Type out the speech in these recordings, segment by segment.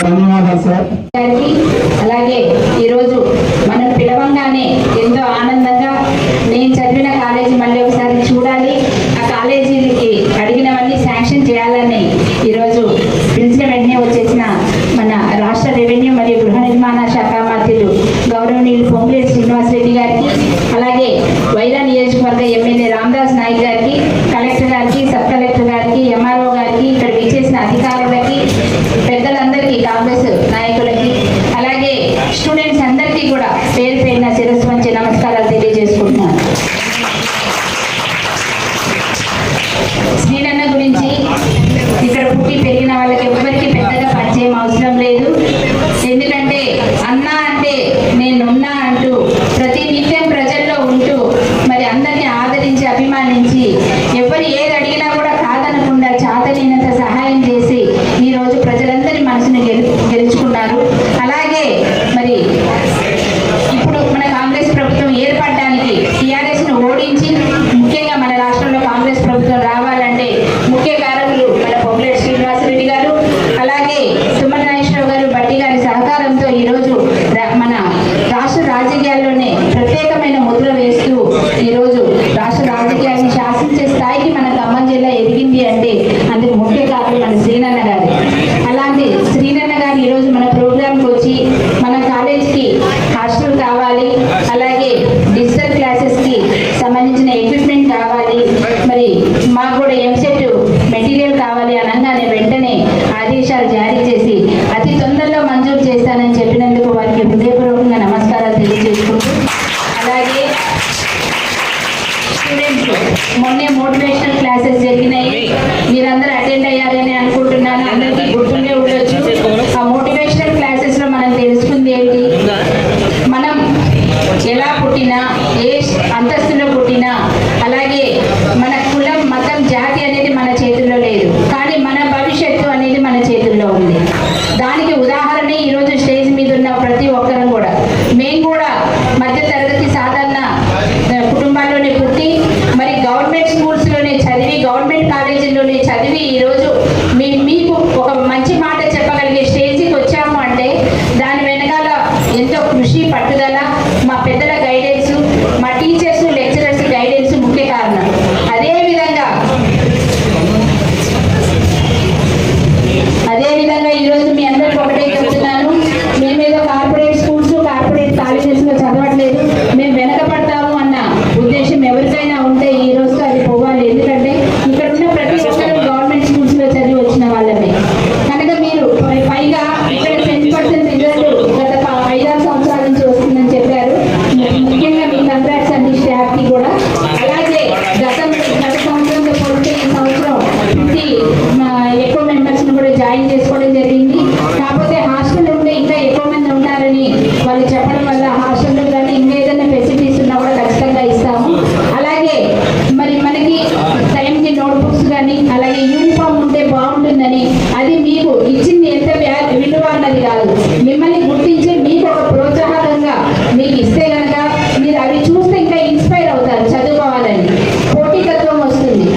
ధన్యవాదాలు సార్. అలాగే ఈరోజు మనం పిలవంగానే ఎంతో ఆనందంగా నేను చదివిన కాలేజీ మళ్ళీ ఒకసారి చూడాలి, ఆ కాలేజీకి అడిగినవన్నీ శాంక్షన్ చేయాలని ఈరోజు పిలిచిన వెంటనే వచ్చేసిన మన రాష్ట్ర రెవెన్యూ మరియు గృహ నిర్మాణ శాఖ మంత్రులు గౌరవనీయులు పొంగులేటి శ్రీనివాసరెడ్డి గారికి, అలాగే వైరా నియోజకవర్గ ఎమ్మెల్యే రామదాస్ నాయక్ గారికి, కలెక్టర్ గారికి, సబ్ కలెక్టర్ గారికి, ఎంఆర్ఓ గారికి, ఇక్కడ విచ్చేసిన అధికారులకి, పెద్దలందరికీ, కాంగ్రెస్ నాయకులకి, అలాగే స్టూడెంట్స్ అందరికీ కూడా పేరు పేరున శిరస్సు వంచి నమస్కారాలు తెలియజేసుకుంటున్నాను. శ్రీనన్న గురించి ఇక్కడ పుట్టి పెరిగిన వాళ్ళకి ఎవరికి పెద్దగా పరిచయం అవసరం లేదు. ఎందుకంటే అన్న అంటే నేనున్నా అంటూ ప్రతి నిత్యం ప్రజల్లో ఉంటూ మరి అందరినీ ఆదరించి అభిమానించి ఎవరు ఏది అడిగినా కూడా కాదనకుండా చాతనైనంత సహాయం చేసి ఈరోజు ప్రజలందరి మనసును గెలుచుకున్నారు. అలాగే మరి ఇప్పుడు మన కాంగ్రెస్ ప్రభుత్వం ఏర్పడడానికి టీఆర్ఎస్ను ఓడించి ముఖ్యంగా మన రాష్ట్రంలో కాంగ్రెస్ ప్రభుత్వం రావాలంటే ముఖ్య కారకులు మన పొంగులేటి శ్రీనివాసరెడ్డి గారు, అలాగే సుమన్ నాగేశ్వరరావు గారు, బట్టి గారి సహకారంతో ఈరోజు మన రాష్ట్ర రాజకీయాల్లోనే ప్రత్యేకమైన ముద్ర వేస్తూ ఈరోజు రాష్ట్ర రాజకీయాన్ని శాసించే స్థాయికి మన ఖమ్మం జిల్లా ఎదిగింది అంటే అందుకు ముఖ్య కారణం మన శ్రీనన్న గారు. అలాంటి శ్రీనన్న గారు ఈరోజు మన ప్రోగ్రాంకి వచ్చి మన కాలేజీకి హాస్టల్ కావాలి, అలాగే డిజిటల్ క్లాసెస్కి సంబంధించిన ఎక్విప్మెంట్ కావాలి, మరి మాకు కూడా ఎంసెట్ మెటీరియల్ కావాలి అనగానే వెంటనే ఆదేశాలు జారీ చేసి అతి తొందరలో మంజూరు చేస్తానని చెప్పినందుకు వారికి హృదయపూర్వకంగా నమస్కారాలు తెలియజేసుకుంటూ, అలాగే స్టూడెంట్స్ మొన్నే మోటివేషనల్ క్లాసెస్ జరిగినాయి, మీరందరూ అటెండ్ అయ్యారని అనుకుంటున్నాను, అందరికీ గుర్తుండే ఉండొచ్చు. ఆ మోటివేషనల్ క్లాసెస్లో మనం తెలుసుకుంది ఏంటి, మనం ఎలా పుట్టినా, ఏ అంతస్తులో పుట్టినా, అలాగే మన కులం, మతం, జాతి అనేది మన చేతుల్లో లేదు, కానీ మన భవిష్యత్తు అనేది మన చేతుల్లో ఉంది. దానికి ఉదాహరణ ఈరోజు స్టేజ్ మీద ఉన్న ప్రతి ఒక్కరం కూడా. మేము కూడా మధ్య తరగతి సాధారణ కుటుంబాల్లోనే పుట్టి మరి గవర్నమెంట్ స్కూల్స్లోనే చదివి, గవర్నమెంట్ కాలేజీల్లోనే చదివి ఈరోజు మీకు ఒక మంచి మాట చెప్పగలిగే స్టేజ్కి వచ్చాము అంటే దాని వెనకాల ఎంతో కృషి, పట్టుదల, మా పెద్దల గైడెన్స్, మా టీచర్స్, లెక్చరర్స్ గైడెన్స్ ముఖ్య కారణం. అదేవిధంగా ఈరోజు మీ అందరికీ ఒకటే చెప్తున్నాను, మేమేదో కార్పొరేట్ స్కూల్స్, కార్పొరేట్ కాలేజెస్లో చదవట్లేదు, మేము వెనకబడతాము అన్న ఉద్దేశం ఎవరికైనా ఉంటే ఈ రోజు అది పోవాలి. ఎందుకంటే ఇక్కడ ఉన్న ప్రతి ఒక్కరు గవర్నమెంట్ స్కూల్స్లో చదివి వచ్చిన వాళ్ళమే కనుక మీరు పైగా ఇక్కడ 10% రిజల్ట్ గత 5-6 సంవత్సరాల నుంచి వస్తుందని చెప్పారు. ముఖ్యంగా మీ కంగ్రాట్స్ అన్ని స్టాఫ్కి కూడా. అలాగే గత సంవత్సరంతో పోలిస్తే ఈ సంవత్సరం 50 ఎక్కువ మెంబర్స్ని కూడా జాయిన్ చేసుకోవడం జరిగింది. కాకపోతే హాస్టల్ ఉంటే ఇంకా ఎక్కువ మంది ఉంటారని వాళ్ళు చెప్పడం వల్ల హాస్టల్లో కానీ ఇంకా ఏదైనా ఫెసిలిటీస్ ఉన్నా కూడా ఖచ్చితంగా ఇస్తాము. అలాగే మరి మనకి టైంకి నోట్బుక్స్ కానీ అలాగే యూనిఫామ్ ఉంటే బాగుంటుందని, అది మీకు ఇచ్చింది ఎంత విలువ అన్నది కాదు, మిమ్మల్ని గుర్తించి మీకు ఒక ప్రోత్సాహకంగా మీకు ఇస్తే కనుక మీరు అవి చూస్తే ఇంకా ఇన్స్పైర్ అవుతారు చదువుకోవాలని, పోటీతత్వం వస్తుంది.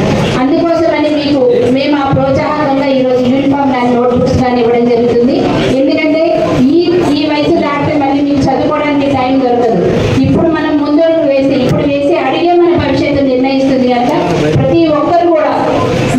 అందుకోసమని మీకు మేము ఆ ప్రోత్సాహకంగా ఈరోజు యూనిఫామ్ కానీ నోట్బుక్స్ కానీ ఇవ్వడం జరుగుతుంది. ఎందుకంటే ఈ వయసు దాటితే మళ్ళీ మీకు చదువుకోవడానికి టైం దొరకదు. ఇప్పుడు మనం ముందడుగు వేసి ఇప్పుడు వేసి అడిగే మన భవిష్యత్తు నిర్ణయిస్తుంది కనుక ప్రతి ఒక్కరు కూడా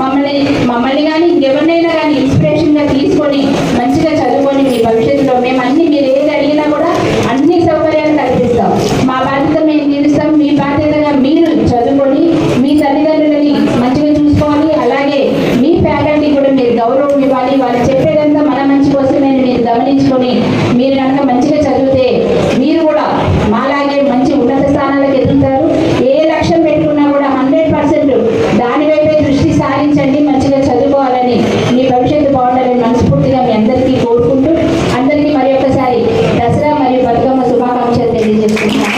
మమ్మల్ని కానీ ఇంకెవరినైనా కానీ ఇన్స్పిరేషన్గా తీసుకొని మంచిగా చదువుకొని మీ భవిష్యత్తులో మేము అన్ని మీరు ఏది అడిగినా కూడా అన్ని సౌకర్యాలు కల్పిస్తాం. మా బాధ్యత మేము తీరుస్తాం, మీ బాధ్యతగా మీరు చదువుకొని మీ తల్లిదండ్రులని మంచిగా చూసుకోవాలి. అలాగే మీ ఫ్యాకల్టీ కూడా మీరు గౌరవం ఇవ్వాలి. వాళ్ళు చెప్పేదంతా మన మంచి కోసమే మీరు గమనించుకొని మీరు కనుక మంచిగా చదివితే మీరు కూడా మాలాగే మంచి ఉన్నత స్థానాలకు ఎదుగుతారు. ఏ లక్ష్యం పెట్టుకున్నా కూడా 100% దాని వైపే దృష్టి సారించండి, మంచిగా చదువుకోవాలని, మీ భవిష్యత్తు బాగుండాలని మనస్ఫూర్తిగా మీ అందరికీ కోరుకుంటూ అందరికీ మరి ఒకసారి దసరా మరియు బతుకమ్మ శుభాకాంక్షలు తెలియజేస్తున్నాను.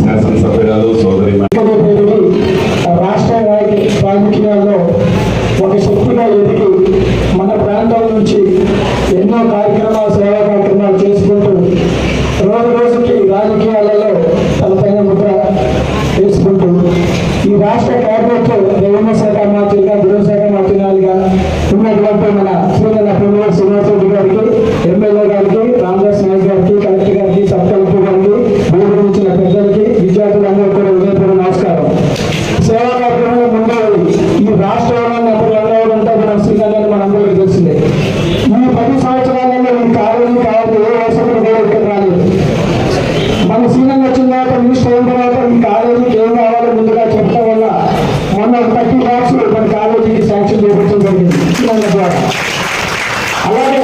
శాసనసభ్యురాలు సోదరి రాష్ట్ర రాజకీయాల్లో ఒక శక్తిగా ఎదిగి మన ప్రాంతం నుంచి ఎన్నో కార్యక్రమాలు, సేవా కార్యక్రమాలు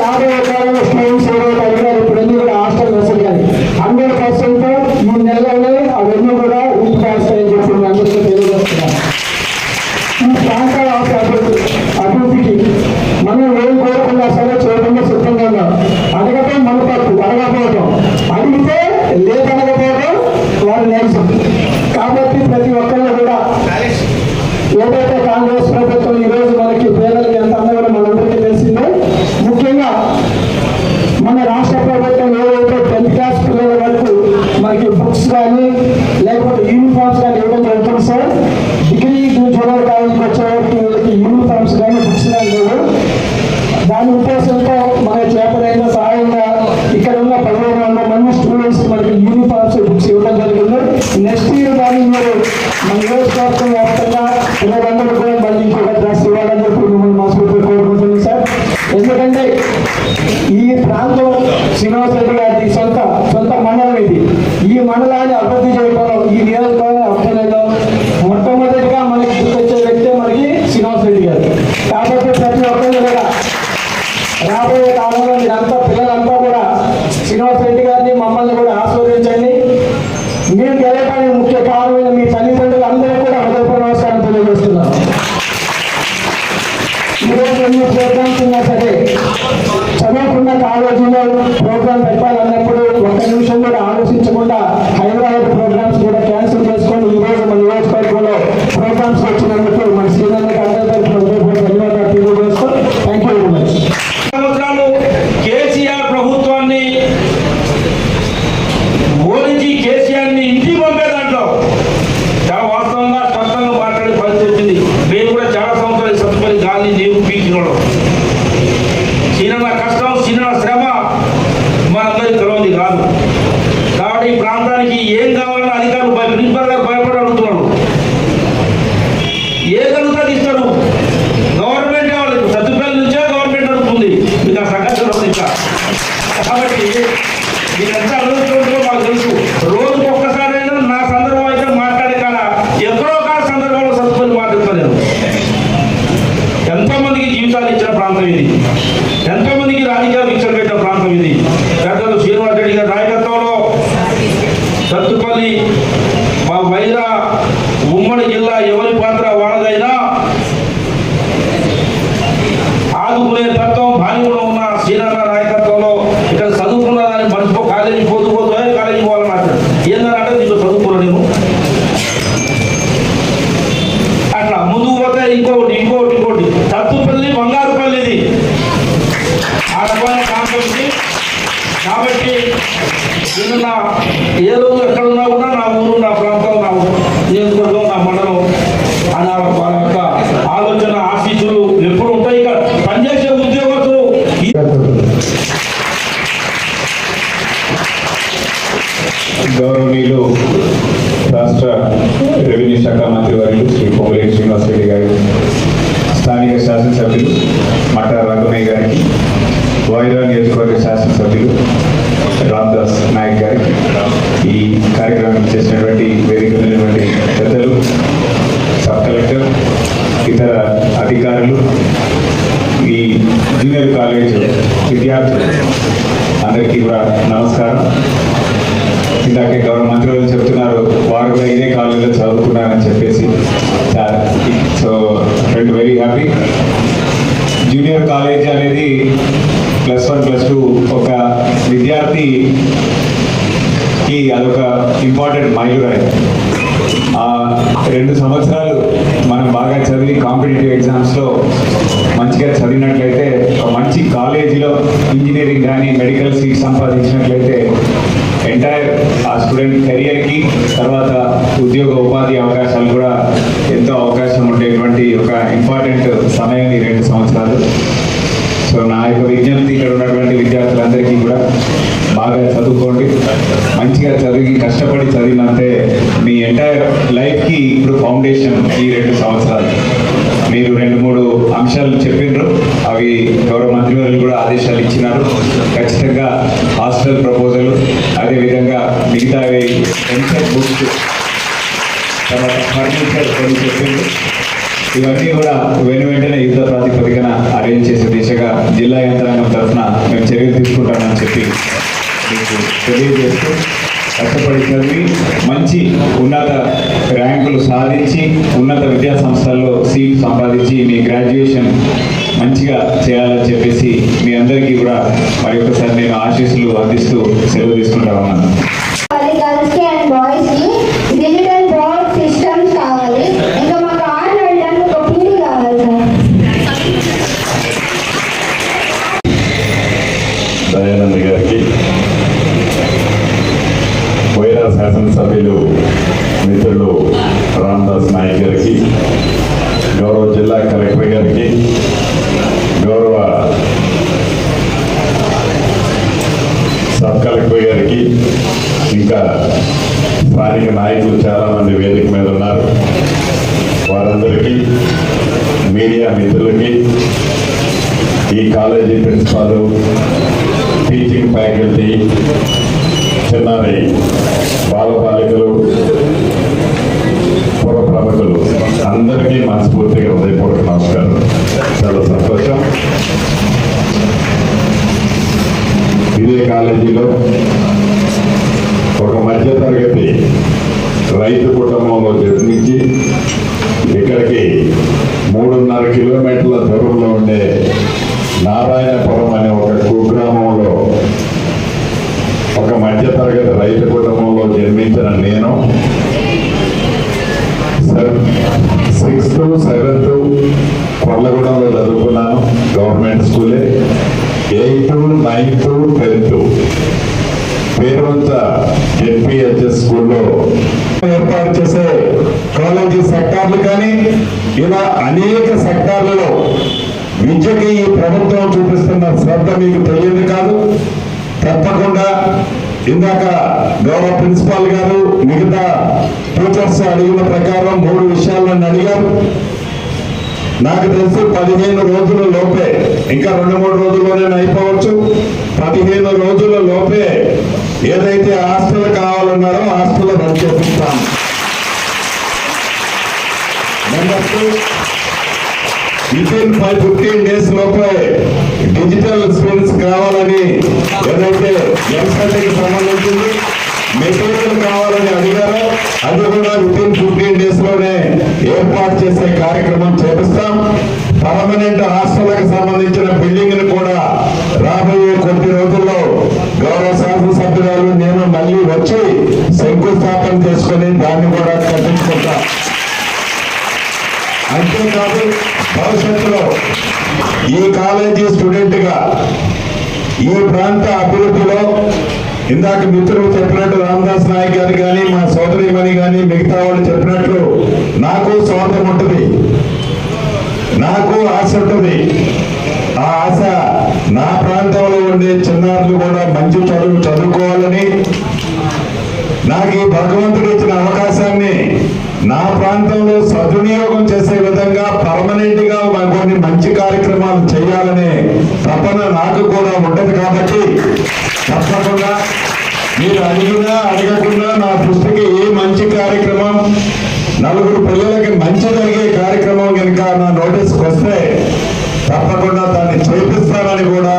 రాబోయే కాలంలో స్టూడెంట్స్ ఏవైతే అడిగారు ఇప్పుడన్నీ కూడా హాస్టల్ వసతి కానీ 100% ఈ నెలలోనే అవన్నీ కూడా రూపుదాస్తాయని చెప్పి మీ అందరికీ తెలియజేస్తున్నాను. ఈ ప్రాంతాల అభివృద్ధికి మనం ఏం కోరుకున్నా సరే చేయకుండా సిద్ధంగా ఉన్నాం. అడగటం మన తప్పు, అడగకపోవటం, అడిగితే లేదనకపోవటం వారి నైజం. కాబట్టి ప్రతి ఒక్కళ్ళు కూడా ఏదైతే కాంగ్రెస్ ప్రభుత్వం ఈరోజు మనకి పేదలకి ఎంత అన్నా కూడా మనందరికీ తెలిసిందే. ముఖ్యంగా మన రాష్ట్ర ప్రభుత్వం ఏదైతే 10th క్లాస్ పిల్లల వరకు మనకి బుక్స్ కానీ లేకపోతే యూనిఫామ్స్ కానీ ఇవ్వడం జరుగుతుంది సార్. డిగ్రీ జూనియర్ కాలేజీకి వచ్చేవారికి వీళ్ళకి యూనిఫామ్స్ కానీ బుక్స్ కానీ లేవు. దాని ఉద్దేశంతో మన చేతనైన సహాయంగా ఇక్కడ ఉన్న 1500 మంది స్టూడెంట్స్ మనకి యూనిఫామ్స్ బుక్స్ ఇవ్వడం జరిగింది. నెక్స్ట్ ఇయర్ కానీ మీరు మన నియోజకవర్గం వ్యాప్తంగా పిల్లలందరూ కూడా మళ్ళీ ఇంకొక డ్రెస్ ఇవ్వాలని చెప్పి మిమ్మల్ని మనస్ఫూర్తిగా కోరుకుంటుంది సార్. ఎందుకంటే ఈ ప్రాంతం శ్రీనివాస్ రెడ్డి గారి సొంత మండలం ఇది. ఈ మండలాన్ని అభివృద్ధి చేయడంలో, ఈ నియోజకవర్గాన్ని అభివృద్ధిలో మొట్టమొదటిగా మనకి గుర్తొచ్చే వ్యక్తే మనకి శ్రీనివాస్ రెడ్డి గారు. కాబట్టి ప్రతి ఒక్కరు కూడా రాబోయే కాలంలో మీరంతా పిల్లలంతా కూడా శ్రీనివాస్ రెడ్డి గారిని మమ్మల్ని కూడా ఆస్వాదించండి. మీరు గెలవడానికి ముఖ్య కారణమైన మీ తల్లిదండ్రులు అందరూ కూడా హృదయపూర్వక నమస్కారం తెలియజేస్తున్నాను. ఈరోజు ఎన్ని ప్రోగ్రామ్స్ ఉన్నా సరే చదువుకున్న కాలేజీలో ప్రోగ్రామ్ పెట్టాలన్నప్పుడు ఒక్క నిమిషం కూడా ఆలోచించకుండా హైదరాబాద్ ప్రోగ్రామ్స్ కూడా క్యాన్సిల్ చేసుకొని ఈరోజు మన నియోజకవర్గంలో ప్రోగ్రామ్స్ వచ్చినందుకు మన శ్రీనందకి అందరికీ ధన్యవాదాలు తెలియజేస్తూ థ్యాంక్ యూ వెరీ మచ్. సంవత్సరాలు కేసీఆర్ ప్రభుత్వాన్ని ఓడించి కేసీఆర్ని ఇంటికి పంపే దాంట్లో చాలా వాస్తవంగా స్పష్టంగా మాట్లాడే పరిస్థితి వచ్చింది. మేము కూడా చాలా సంవత్సరాలు సత్తుపల్లి గాలి నీరు పీల్చినోడు. చిన్న కష్టం, చిన్న శ్రమ మనందరికీ తెలియదు కాదు. కాబట్టి ఈ ప్రాంతానికి ఏం కావాలన్నా అధికారులు ప్రిన్సిపల్ గారు భయపడి అడుగుతున్నాడు. ఏ కలుగుతుంది ఇస్తారు గవర్నమెంట్ వాళ్ళకి సత్తుపల్లి నుంచే గవర్నమెంట్ అడుగుతుంది. మీకు ఆ సంఘటన ఉంది ఇంకా. కాబట్టి మీరంతా అనుభవించడంలో మాకు తెలుసు. రోజుకు ఒక్కసారైనా నా సందర్భం అయితే మాట్లాడే కాడ ఎక్కడో ఒక సందర్భంలో సత్తుపల్లి మాట్లాడుతాను. ఎంతో మందికి జీవితాలు ఇచ్చిన ప్రాంతం ఇది, ఎంతో మందికి రాజకీయ భిక్షలు పెట్టిన ప్రాంతం ఇది. పెద్దలు శ్రీనివాస్ రెడ్డి గారి నాయకత్వంలో సత్తుపల్లి మా వైరా ఉమ్మడి జిల్లా ఎవరి పాత్ర వాళ్ళదైనా ఆదుకునే తత్వం భాగ్యంలో ఉన్న శ్రీనాథ నాయకత్వంలో ఇక్కడ చదువుకున్న దాన్ని మర్చిపో కాలేజీ పోతూ కాలేజీ పోవాలన్నట్టు ఏంటంటే దీంట్లో చదువుకున్నా నేను అట్లా ముందుకు పోతే ఇంకోటి సత్తుపల్లి బంగారుపల్లి ఇది ఆ రకమైన ప్రాంతం ఇది. కాబట్టి నిన్న ఏ రోజు ఎక్కడున్నా కూడా నా ఊరు, నా ప్రాంతం, నా నియోజకవర్గం, నా మండలం అని వాళ్ళ యొక్క ఆలోచన ఆశీస్సులు ఎప్పుడు ఉంటాయి. ఇక్కడ పనిచేసే ఉద్యోగస్తులు గౌరవనీయులు రాష్ట్ర రెవెన్యూ శాఖ మంత్రి వర్యులు శ్రీ పొంగులేటి శ్రీనివాస్ రెడ్డి గారు, స్థానిక శాసనసభ్యులు మట్టా రఘునయ్య గారికి, వాయిదా నియోజకవర్గ శాసనసభ్యులు రామ్దాస్ నాయక్ గారికి, ఈ కార్యక్రమం చేసినటువంటి వేదిక ఉన్నటువంటి పెద్దలు, సబ్ కలెక్టర్, ఇతర అధికారులు, ఈ జూనియర్ కాలేజ్ విద్యార్థులు అందరికీ కూడా నమస్కారం. ఇందాకే గౌరవ మంత్రులు చెప్తున్నారు వారు కూడా ఇదే కాలేజీలో చదువుకున్నారని చెప్పేసి. So very happy. Junior college అనేది +1 +2 ఒక విద్యార్థికి అదొక ఇంపార్టెంట్ మైలురాయి. 2 సంవత్సరాలు మనం బాగా చదివి కాంపిటేటివ్ ఎగ్జామ్స్లో మంచిగా చదివినట్లయితే ఒక మంచి కాలేజీలో ఇంజనీరింగ్ కానీ మెడికల్ సీట్ సంపాదించినట్లయితే ఎంటైర్ ఆ స్టూడెంట్ కెరియర్కి తర్వాత ఉద్యోగ ఉపాధి అవకాశాలు కూడా ఎంతో అవకాశం ఉండేటువంటి ఒక ఇంపార్టెంట్ సమయం ఈ 2 సంవత్సరాలు. సో నా యొక్క విజ్ఞప్తి ఇక్కడ ఉన్నటువంటి విద్యార్థులందరికీ కూడా బాగా చదువుకోండి, మంచిగా చదివి కష్టపడి చదివినంతే మీ ఎంటైర్ లైఫ్కి ఇప్పుడు ఫౌండేషన్ ఈ 2 సంవత్సరాలు. మీరు 2-3 అంశాలు చెప్పిండ్రు, అవి గౌరవ మంత్రివర్యులు కూడా ఆదేశాలు ఇచ్చినారు. ఖచ్చితంగా హాస్టల్ ప్రపోజల్, అదేవిధంగా మిగతా ఎంసెట్ బుక్స్, తర్వాత ఫర్నిచర్ కొన్ని చెప్పిండ్రు. ఇవన్నీ కూడా వెంటనే యుద్ధ ప్రాతిపదికన అరేంజ్ చేసే దిశగా జిల్లా యంత్రాంగం తరఫున చర్యలు తీసుకుంటానని చెప్పి మీకు తెలియజేస్తూ కష్టపడి చదివి మంచి ఉన్నత ర్యాంకులు సాధించి ఉన్నత విద్యా సంస్థల్లో సీట్ సంపాదించి మీ గ్రాడ్యుయేషన్ మంచిగా చేయాలని చెప్పేసి మీ అందరికీ కూడా మరి ఒకసారి నేను ఆశీస్సులు అందిస్తూ సెలవు తీసుకుంటా ఉన్నాను. గర్ల్స్ కి అండ్ బాయ్స్ కి డిజిటల్ బోర్డ్ సిస్టమ్స్ కావాలి. ఇంకా మాకు ఆన్ వెళ్ళడానికి ఒక పీడీ కావాలి సార్. దయానంద్ గారికి, వైరా శాసనసభ్యులు మిత్రులు రామదాస్ నాయక్ గారికి, గౌరవ జిల్లా కలెక్టర్ గారికి, గౌరవ సబ్ కలెక్టర్ గారికి, ఇంకా స్థానిక నాయకులు చాలామంది వేదిక మీద ఉన్నారు. వారందరికీ, మీడియా మిత్రులకి, ఈ కాలేజీ ప్రిన్సిపాల్, టీచింగ్ ఫ్యాకల్టీ, చిన్నారి బాలబాలికలు, పుర ప్రముఖులు అందరికీ మనస్ఫూర్తిగా హృదయపూర్వక నమస్కారం. చాలా సంతోషం. ఇదే కాలేజీలో ఒక మధ్యతరగతి రైతు కుటుంబంలో జన్మించి ఇక్కడికి 3.5 కిలోమీటర్ల దూరంలో ఉండే నారాయణపురం అనే ఒక కుగ్రామంలో ఒక మధ్యతరగతి రైతు కుటుంబంలో జన్మించిన నేను 6th, 7th కొర్లగూడెంలో చదువుకున్నాను, గవర్నమెంట్ స్కూలే. 8th, 9th, 10th పేరువంత ఎన్పిహెచ్ఎస్ స్కూల్లో ఏర్పాటు చేసే కాలేజీ సెక్టార్లు కానీ ఇలా అనేక సెక్టార్లలో విద్యకి ఈ ప్రభుత్వం చూపిస్తున్న శ్రద్ధ మీకు తెలియదు కాదు. తప్పకుండా ఇందాక గౌరవ ప్రిన్సిపాల్ గారు మిగతా టీచర్స్ అడిగిన ప్రకారం 3 విషయాలను అడిగారు. నాకు తెలిసి 15 రోజుల లోపే, ఇంకా 2-3 రోజుల్లోనే అయిపోవచ్చు, 15 రోజుల లోపే ఏదైతే హాస్టల్ కావాలన్నారో హాస్టల్ రన్ చేపిస్తాం. నెంబర్ 2, వితిన్ 15 days లోపే డిజిటల్ స్కిల్స్ కావాలని ఏదైతే ఎంసెట్కి సంబంధించింది మెటీరియల్ కావాలని అడిగారో అది కూడా వితిన్ 15 days లోనే ఏర్పాటు చేసే కార్యక్రమం చేపిస్తాం. పర్మనెంట్ హాస్టల్కి సంబంధించిన బిల్డింగ్ ని కూడా రాబోయే కొద్ది రోజుల్లో గౌరవ శాసనసభ్యురాలు నేను మళ్ళీ వచ్చి శంకుస్థాపన చేసుకుని దాన్ని కూడా కట్టించుకుంటాం. అంతేకాదు భవిష్యత్తులో ఈ కాలేజీ స్టూడెంట్ గా ఈ ప్రాంత అభివృద్ధిలో ఇందాక మిత్రులు చెప్పినట్టు రామదాస్ నాయక్ గారు కానీ మా సోదరిమణి కానీ మిగతా వాళ్ళు చెప్పినట్లు నాకు స్వార్థం ఉంటుంది, నాకు ఆశ ఉంటుంది. ఆ ఆశ నా ప్రాంతంలో ఉండే చిన్నారులు కూడా మంచి చదువుకోవాలని, నాకు ఈ భగవంతుడు ఇచ్చిన అవకాశాన్ని నా ప్రాంతంలో సద్వినియోగం చేసే విధంగా పర్మనెంట్ గా కొన్ని మంచి కార్యక్రమాలు చేయాలనే తపన నాకు కూడా ఉండదు. కాబట్టి తప్పకుండా మీరు అడిగినా అడగకుండా నా దృష్టికి ఏ మంచి కార్యక్రమం, 4 పిల్లలకి మంచి జరిగే కార్యక్రమం కనుక నా నోటీస్కి వస్తే తప్పకుండా దాన్ని చేపిస్తానని కూడా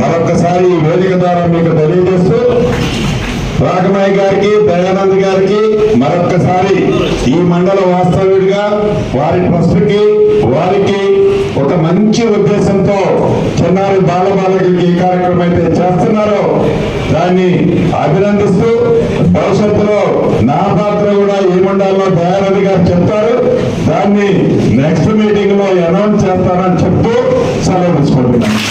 మరొకసారి ఈ వేదిక ద్వారా మీకు తెలియజేస్తూ, రాఘమయ్య గారికి, దయానంద్ గారికి మరొక్కసారి ఈ మండల వాస్తవ్యుడిగా వారి ట్రస్ట్కి వారికి ఒక మంచి ఉద్దేశంతో చిన్నారి బాలబాలికలకి ఈ కార్యక్రమం అయితే చేస్తున్నారో దాన్ని అభినందిస్తూ, భవిష్యత్తులో నా పాత్ర కూడా ఏముండాలో దయానంద్ గారు చెప్తారు, దాన్ని నెక్స్ట్ మీటింగ్ లో అనౌన్స్ చేస్తారని చెప్తూ సెలవు తీసుకుంటున్నాను.